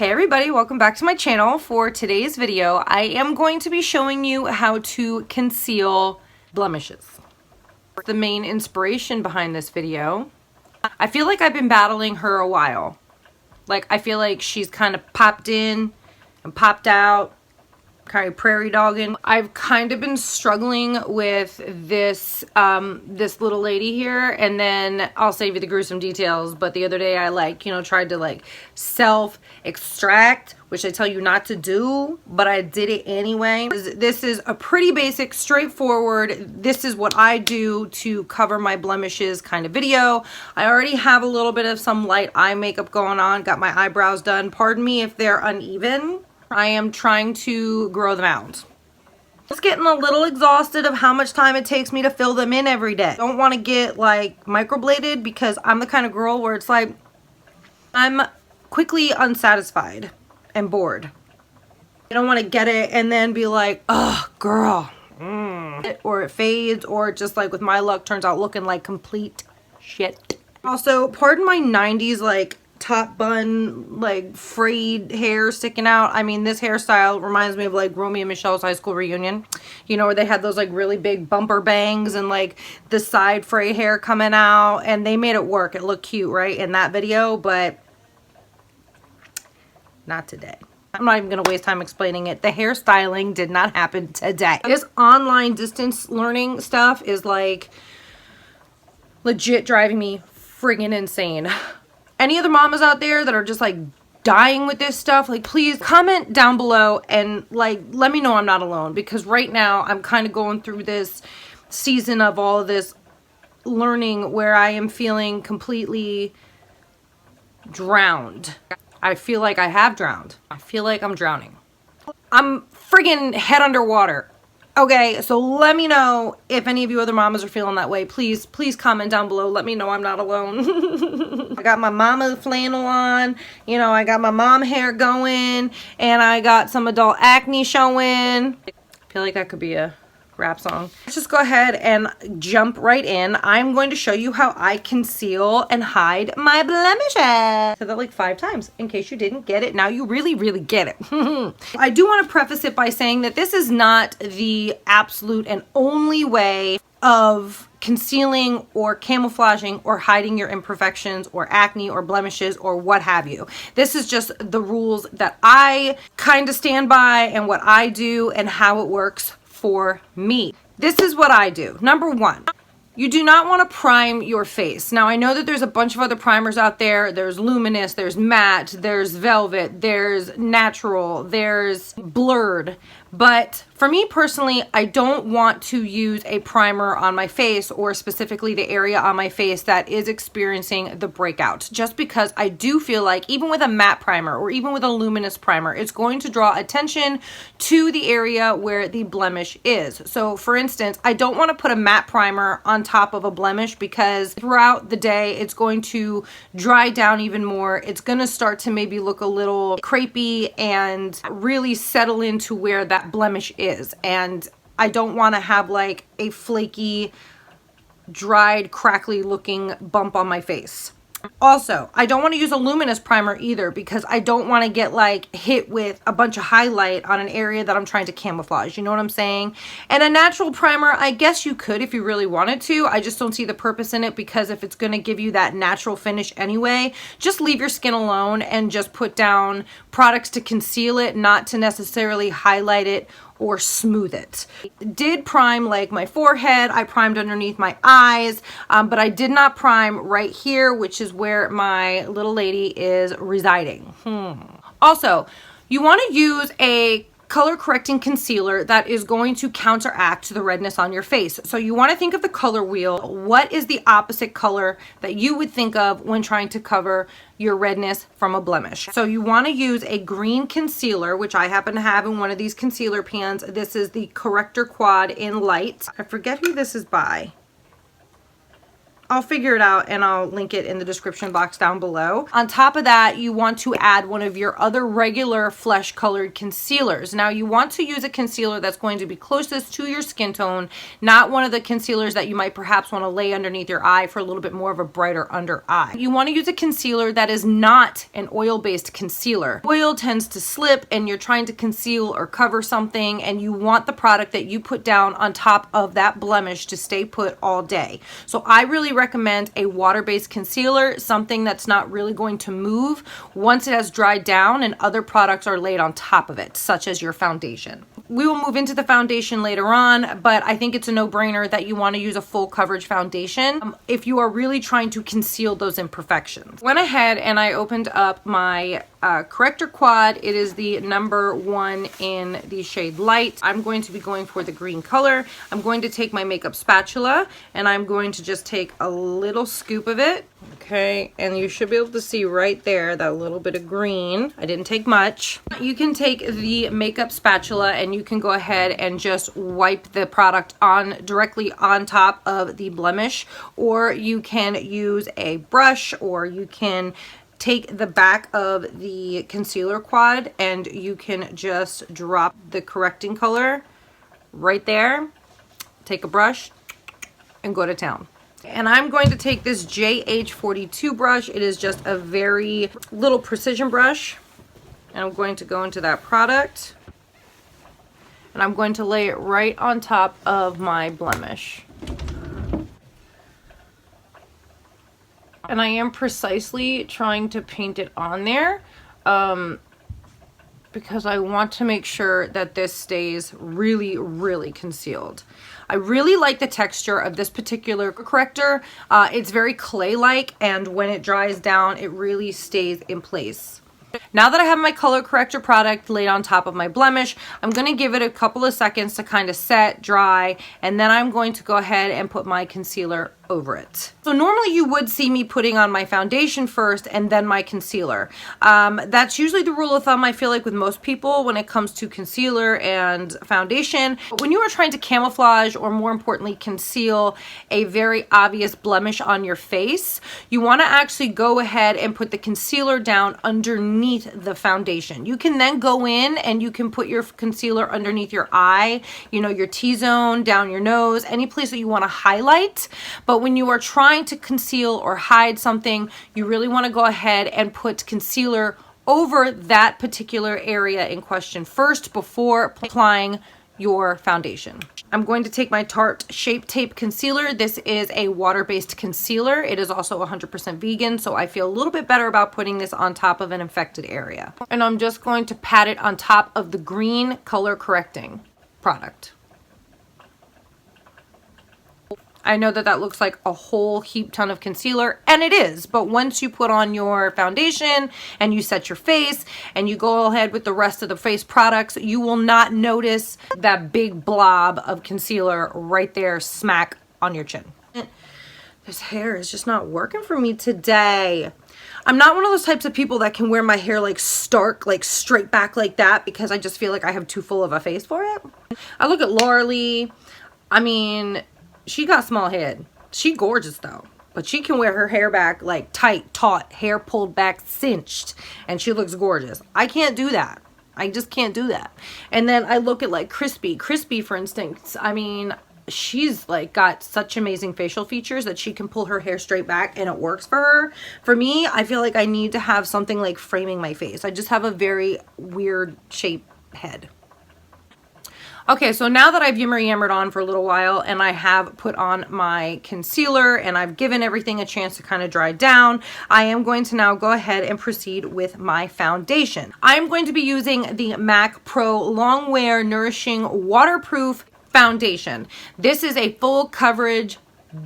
Hey everybody, welcome back to my channel. For today's video, I am going to be showing you how to conceal blemishes. The main inspiration behind this video, I feel like I've been battling her a while. Like, I feel like she's kind of popped in and popped out, kind of prairie dogging. I've kind of been struggling with this this little lady here, and then I'll save you the gruesome details. But the other day I tried to self extract, which I tell you not to do, but I did it anyway. This is a pretty basic, straightforward, this is what I do to cover my blemishes kind of video. I already have a little bit of some light eye makeup going on, got my eyebrows done. Pardon me if they're uneven. I am trying to grow them out. Just getting a little exhausted of how much time it takes me to fill them in every day. Don't want to get microbladed because I'm the kind of girl where it's like I'm quickly unsatisfied and bored. I don't want to get it and then be like, oh girl, or it fades, or just with my luck turns out looking like complete shit. Also, pardon my 90s top bun, frayed hair sticking out. I mean, this hairstyle reminds me of Romeo and Michelle's high school reunion. You know, where they had those really big bumper bangs and the side fray hair coming out, and they made it work. It looked cute, right, in that video, but not today. I'm not even gonna waste time explaining it. The hairstyling did not happen today. This online distance learning stuff is legit driving me friggin' insane. Any other mamas out there that are just dying with this stuff, please comment down below and let me know I'm not alone, because right now I'm kind of going through this season of all of this learning where I am feeling completely drowned. I feel like I have drowned. I feel like I'm drowning. I'm friggin' head underwater. Okay, so let me know if any of you other mamas are feeling that way. Please comment down below. Let me know I'm not alone. I got my mama flannel on. You know, I got my mom hair going. And I got some adult acne showing. I feel like that could be a rap song. Let's just go ahead and jump right in. I'm going to show you how I conceal and hide my blemishes. I said that 5 times. In case you didn't get it, now you really get it. I do want to preface it by saying that this is not the absolute and only way of concealing or camouflaging or hiding your imperfections or acne or blemishes or what have you. This is just the rules that I kind of stand by and what I do and how it works for me. This is what I do. Number 1, you do not want to prime your face. Now, I know that there's a bunch of other primers out there. There's luminous, there's matte, there's velvet, there's natural, there's blurred. But for me personally, I don't want to use a primer on my face, or specifically the area on my face that is experiencing the breakout, just because I do feel like even with a matte primer or even with a luminous primer, it's going to draw attention to the area where the blemish is. So for instance, I don't want to put a matte primer on top of a blemish, because throughout the day it's going to dry down even more. It's going to start to maybe look a little crepey and really settle into where that blemish is, and I don't want to have a flaky, dried, crackly looking bump on my face. Also, I don't want to use a luminous primer either, because I don't want to get hit with a bunch of highlight on an area that I'm trying to camouflage. You know what I'm saying? And a natural primer, I guess you could if you really wanted to. I just don't see the purpose in it, because if it's going to give you that natural finish anyway, just leave your skin alone and just put down products to conceal it, not to necessarily highlight it or smooth it. Did prime my forehead, I primed underneath my eyes, but I did not prime right here, which is where my little lady is residing. Also, you want to use a color correcting concealer that is going to counteract the redness on your face. So you want to think of the color wheel. What is the opposite color that you would think of when trying to cover your redness from a blemish? So you want to use a green concealer, which I happen to have in one of these concealer pans. This is the Corrector Quad in Light. I forget who this is by. I'll figure it out and I'll link it in the description box down below. On top of that, you want to add one of your other regular flesh colored concealers. Now you want to use a concealer that's going to be closest to your skin tone, not one of the concealers that you might perhaps want to lay underneath your eye for a little bit more of a brighter under eye. You want to use a concealer that is not an oil-based concealer. Oil tends to slip and you're trying to conceal or cover something, and you want the product that you put down on top of that blemish to stay put all day. So I really recommend a water-based concealer, something that's not really going to move once it has dried down and other products are laid on top of it, such as your foundation. We will move into the foundation later on, but I think it's a no-brainer that you want to use a full coverage foundation if you are really trying to conceal those imperfections. Went ahead and I opened up my corrector quad. It is the number 1 in the shade Light. I'm going to be going for the green color. I'm going to take my makeup spatula and I'm going to just take a little scoop of it. Okay, and you should be able to see right there that little bit of green. I didn't take much. You can take the makeup spatula and you can go ahead and just wipe the product on directly on top of the blemish, or you can use a brush, or you can take the back of the concealer quad and you can just drop the correcting color right there. Take a brush and go to town. And I'm going to take this JH42 brush. It is just a very little precision brush. And I'm going to go into that product. And I'm going to lay it right on top of my blemish. And I am precisely trying to paint it on there because I want to make sure that this stays really, really concealed. I really like the texture of this particular corrector. It's very clay-like, and when it dries down, it really stays in place. Now that I have my color corrector product laid on top of my blemish, I'm going to give it a couple of seconds to kind of set, dry, and then I'm going to go ahead and put my concealer over it. So normally you would see me putting on my foundation first and then my concealer. That's usually the rule of thumb, I feel like, with most people when it comes to concealer and foundation. But when you are trying to camouflage, or more importantly conceal, a very obvious blemish on your face, you want to actually go ahead and put the concealer down underneath the foundation. You can then go in and you can put your concealer underneath your eye, you know, your T-zone, down your nose, any place that you want to highlight. But when you are trying to conceal or hide something, you really want to go ahead and put concealer over that particular area in question first before applying your foundation. I'm going to take my Tarte Shape Tape Concealer. This is a water-based concealer. It is also 100% vegan, so I feel a little bit better about putting this on top of an infected area. And I'm just going to pat it on top of the green color correcting product. I know that that looks like a whole heap ton of concealer, and it is, but once you put on your foundation and you set your face and you go ahead with the rest of the face products, you will not notice that big blob of concealer right there smack on your chin. This hair is just not working for me today. I'm not one of those types of people that can wear my hair like stark, like straight back like that, because I just feel like I have too full of a face for it. I look at Laura Lee. I mean, she got small head. She gorgeous though, but she can wear her hair back like tight, taut, hair pulled back, cinched, and she looks gorgeous. I can't do that. I just can't do that. And then I look at like Crispy, for instance. I mean, she's like got such amazing facial features that she can pull her hair straight back and it works for her. For me, I feel like I need to have something like framing my face. I just have a very weird shaped head. Okay, so now that I've yammered on for a little while and I have put on my concealer and I've given everything a chance to kind of dry down, I am going to now go ahead and proceed with my foundation. I'm going to be using the MAC Pro Long Wear Nourishing Waterproof Foundation. This is a full coverage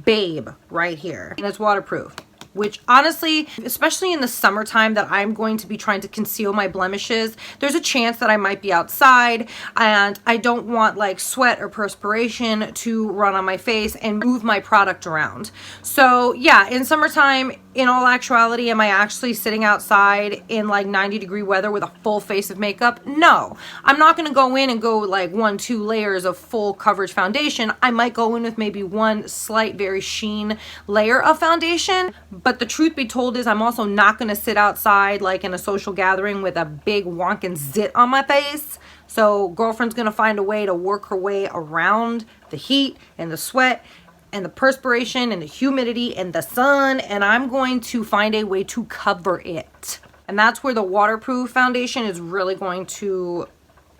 babe right here, and it's waterproof, which honestly, especially in the summertime that I'm going to be trying to conceal my blemishes, there's a chance that I might be outside and I don't want like sweat or perspiration to run on my face and move my product around. So yeah, in summertime, in all actuality, am I actually sitting outside in like 90-degree weather with a full face of makeup? No, I'm not going to go in and go like 1-2 layers of full coverage foundation. I might go in with maybe one slight, very sheen layer of foundation. But the truth be told is I'm also not going to sit outside like in a social gathering with a big wonkin' zit on my face. So girlfriend's going to find a way to work her way around the heat and the sweat and the perspiration and the humidity and the sun, and I'm going to find a way to cover it. And that's where the waterproof foundation is really going to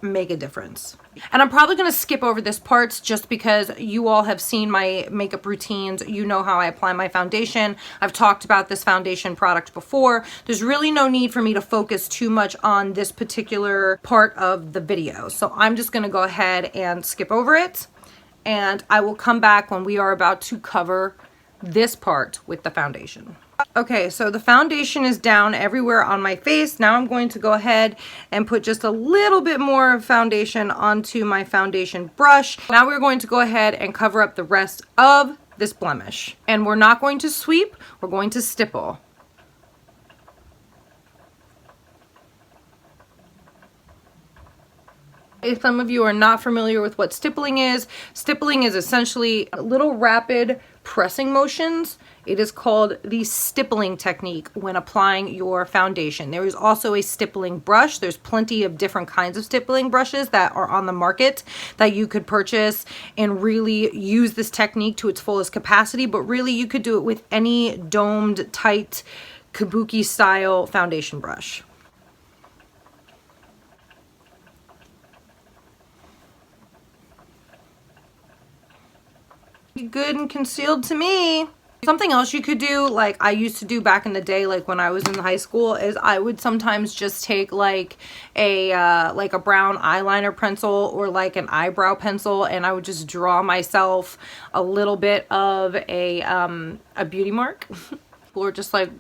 make a difference. And I'm probably going to skip over this part just because you all have seen my makeup routines. You know how I apply my foundation. I've talked about this foundation product before. There's really no need for me to focus too much on this particular part of the video. So I'm just going to go ahead and skip over it. And I will come back when we are about to cover this part with the foundation. Okay, so the foundation is down everywhere on my face. Now I'm going to go ahead and put just a little bit more foundation onto my foundation brush. Now we're going to go ahead and cover up the rest of this blemish. And we're not going to sweep, we're going to stipple. If some of you are not familiar with what stippling is essentially little rapid pressing motions. It is called the stippling technique when applying your foundation. There is also a stippling brush. There's plenty of different kinds of stippling brushes that are on the market that you could purchase and really use this technique to its fullest capacity, but really you could do it with any domed, tight, kabuki style foundation brush. Good and concealed to me. Something else you could do, like I used to do back in the day, like when I was in high school, is I would sometimes just take like a brown eyeliner pencil or like an eyebrow pencil, and I would just draw myself a little bit of a beauty mark. People are just like,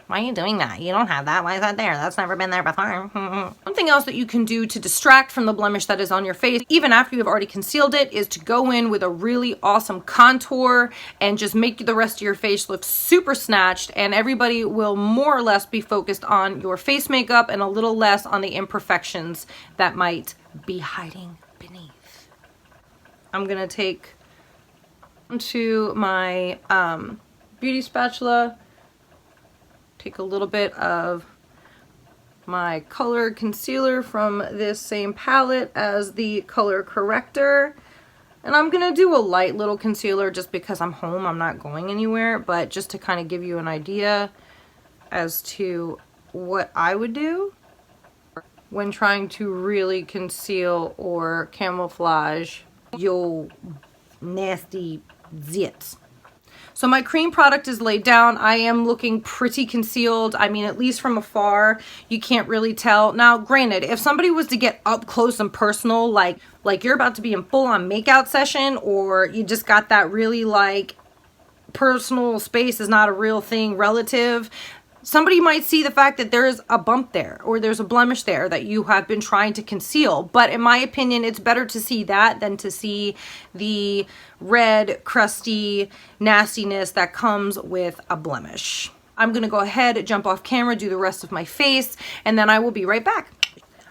why are you doing that? You don't have that. Why is that there? That's never been there before. Something else that you can do to distract from the blemish that is on your face, even after you've already concealed it, is to go in with a really awesome contour and just make the rest of your face look super snatched, and everybody will more or less be focused on your face makeup and a little less on the imperfections that might be hiding beneath. I'm gonna take to my beauty spatula, take a little bit of my color concealer from this same palette as the color corrector, and I'm gonna do a light little concealer just because I'm home, I'm not going anywhere, but just to kind of give you an idea as to what I would do when trying to really conceal or camouflage your nasty zits. So my cream product is laid down. I am looking pretty concealed. I mean, at least from afar, you can't really tell. Now, granted, if somebody was to get up close and personal, like you're about to be in full-on makeout session, or you just got that really like personal space is not a real thing relative, somebody might see the fact that there is a bump there or there's a blemish there that you have been trying to conceal. But in my opinion, it's better to see that than to see the red, crusty nastiness that comes with a blemish. I'm gonna go ahead, jump off camera, do the rest of my face, and then I will be right back.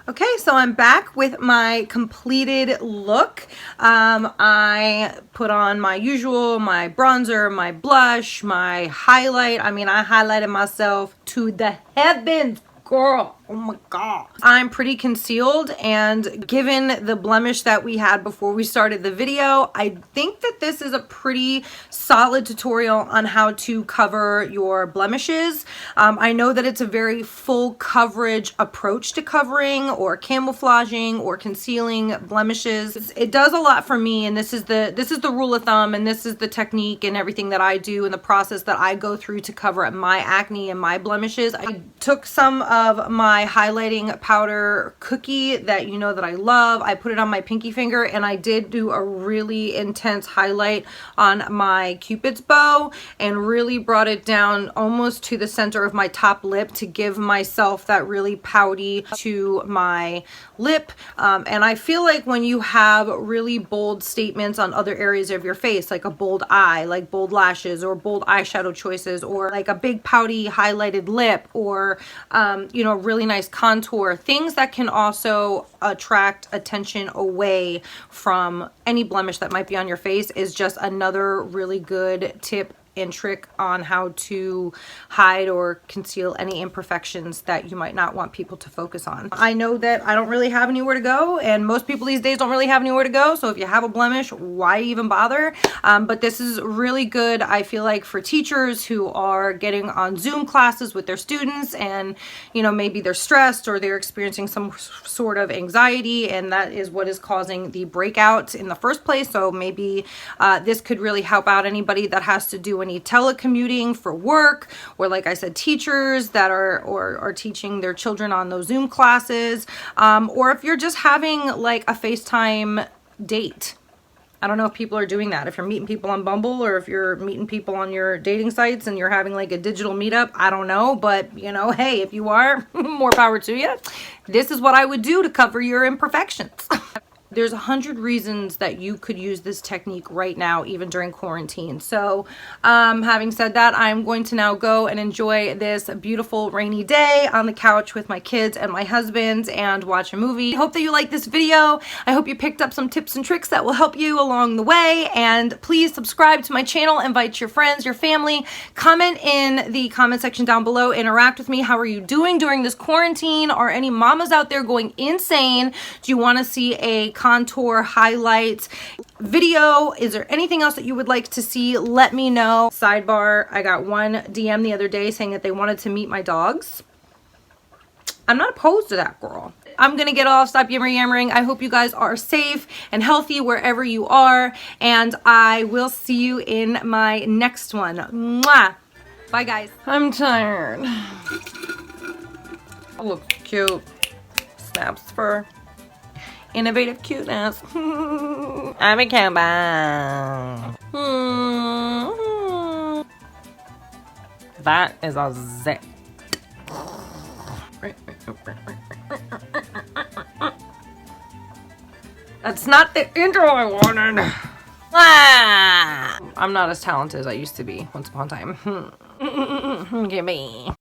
Okay, so I'm back with my completed look. I put on my usual, my bronzer, my blush, my highlight. I mean, I highlighted myself to the heavens, girl. Oh my God. I'm pretty concealed, and given the blemish that we had before we started the video, I think that this is a pretty solid tutorial on how to cover your blemishes. I know that it's a very full coverage approach to covering or camouflaging or concealing blemishes. It does a lot for me, and this is the rule of thumb, and this is the technique and everything that I do and the process that I go through to cover my acne and my blemishes. I took some of my my highlighting powder cookie that you know that I love. I put it on my pinky finger, and I did do a really intense highlight on my Cupid's bow and really brought it down almost to the center of my top lip to give myself that really pouty to my lip. And I feel like when you have really bold statements on other areas of your face, like a bold eye, like bold lashes or bold eyeshadow choices, or like a big pouty highlighted lip, or you know, really nice contour, things that can also attract attention away from any blemish that might be on your face, is just another really good tip and trick on how to hide or conceal any imperfections that you might not want people to focus on. I know that I don't really have anywhere to go, and most people these days don't really have anywhere to go, so if you have a blemish, why even bother? But this is really good, I feel like, for teachers who are getting on Zoom classes with their students, and you know, maybe they're stressed or they're experiencing some sort of anxiety, and that is what is causing the breakout in the first place. So maybe this could really help out anybody that has to do any telecommuting for work, or like I said, teachers that are teaching their children on those Zoom classes, or if you're just having like a FaceTime date. I don't know if people are doing that, if you're meeting people on Bumble, or if you're meeting people on your dating sites and you're having like a digital meetup. I don't know, but you know, hey, if you are, more power to you. This is what I would do to cover your imperfections. There's 100 reasons that you could use this technique right now, even during quarantine. So having said that, I'm going to now go and enjoy this beautiful rainy day on the couch with my kids and my husband and watch a movie. I hope that you liked this video. I hope you picked up some tips and tricks that will help you along the way. And please subscribe to my channel, invite your friends, your family, comment in the comment section down below, interact with me. How are you doing during this quarantine? Are any mamas out there going insane? Do you want to see a contour highlights video? Is there anything else that you would like to see? Let me know. Sidebar, I got one DM the other day saying that they wanted to meet my dogs. I'm not opposed to that, girl. I'm gonna get off, stop yammering. I hope you guys are safe and healthy wherever you are, and I will see you in my next one. Mwah! Bye, guys. I'm tired. Looks cute. Snaps fur. Innovative cuteness. I'm a cowboy. That is a zit. That's not the intro I wanted. I'm not as talented as I used to be once upon a time. Give me.